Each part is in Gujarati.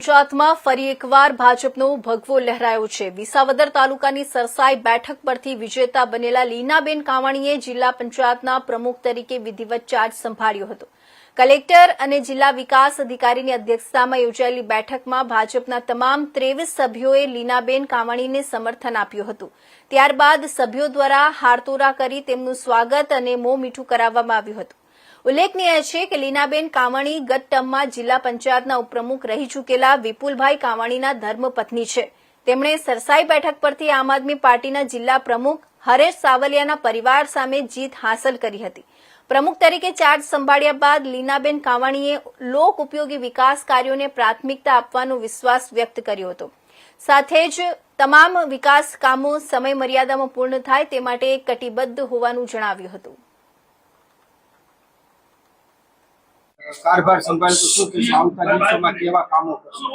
ગુજરાતમાં ફરી એકવાર ભાજપનો ભગવો લહેરાયો છે। વિસાવદર તાલુકાની સરસાઈ બેઠક પરથી વિજેતા બનેલા લીનાબેન કાવાણીએ જિલ્લા પંચાયતના પ્રમુખ તરીકે વિધિવત ચાર્જ સંભાળ્યો હતો। કલેક્ટર અને જિલ્લા વિકાસ અધિકારીની અધ્યક્ષતામાં યોજાયેલી બેઠકમાં ભાજપના તમામ 23 સભ્યોએ લીનાબેન કાવાણીને સમર્થન આપ્યું હતું। ત્યારબાદ સભ્યો દ્વારા હારતોરા કરી તેમનું સ્વાગત અને મોં મીઠું કરાવવામાં આવ્યું હતું। ઉલ્લેખનીય છે કે લીનાબેન કાવાણી ગત ટર્મમાં જિલ્લા પંચાયતના ઉપપ્રમુખ રહી ચૂકેલા વિપુલભાઈ કાવાણીના ધર્મપત્ની છે। તેમણે સરસાઈ બેઠક પરથી આમ આદમી પાર્ટીના જિલ્લા પ્રમુખ હરેશ સાવલિયાના પરિવાર સામે જીત હાંસલ કરી હતી। પ્રમુખ તરીકે ચાર્જ સંભાળ્યા બાદ લીનાબેન કાવાણીએ લોક ઉપયોગી વિકાસ કાર્યોને પ્રાથમિકતા આપવાનો વિશ્વાસ વ્યક્ત કર્યો હતો। સાથે જ તમામ વિકાસ કામો સમય મર્યાદામાં પૂર્ણ થાય તે માટે કટિબદ્ધ હોવાનું જણાવ્યું હતું। कारभार संभाल तो શું કે આવતા દિવસોમાં કેવા કામો કરશો?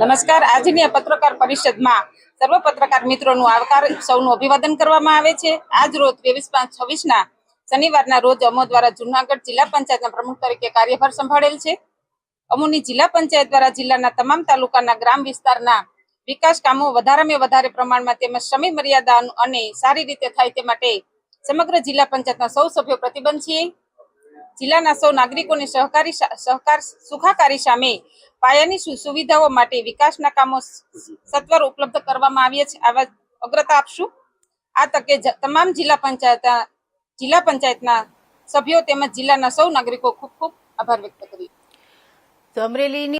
નમસ્કાર। આજની આ પત્રકાર પરિષદમાં સર્વ પત્રકાર મિત્રોનું આવકાર સૌનું અભિવાદન કરવામાં આવે છે। આજ રોજ 23/5/26ના શનિવારના રોજ અમો દ્વારા જૂનાગઢ જિલ્લા પંચાયતના પ્રમુખ તરીકે કાર્યભાર સંભાળેલ છે। અમોની જિલ્લા પંચાયત દ્વારા જિલ્લાના તમામ તાલુકાના ગ્રામ વિસ્તારના વિકાસ કામો વધારેમાં વધારે પ્રમાણમાં તેમજ સમય મર્યાદા અને સારી રીતે થાય તે માટે સમગ્ર જિલ્લા પંચાયતના સૌ સભ્યો પ્રતિબદ્ધ છીએ। જિલ્લાના સૌ નાગરિકોની સુખાકારી સામે પાયાની સુવિધાઓ માટે વિકાસના કામો સત્વર ઉપલબ્ધ કરવામાં આવ્યા છે। આવા અગ્રતા આપશું। આ તકે તમામ જિલ્લા પંચાયતના સભ્યો તેમજ જિલ્લાના સૌ નાગરિકો ખૂબ ખૂબ આભાર વ્યક્ત કરી। અમરેલીની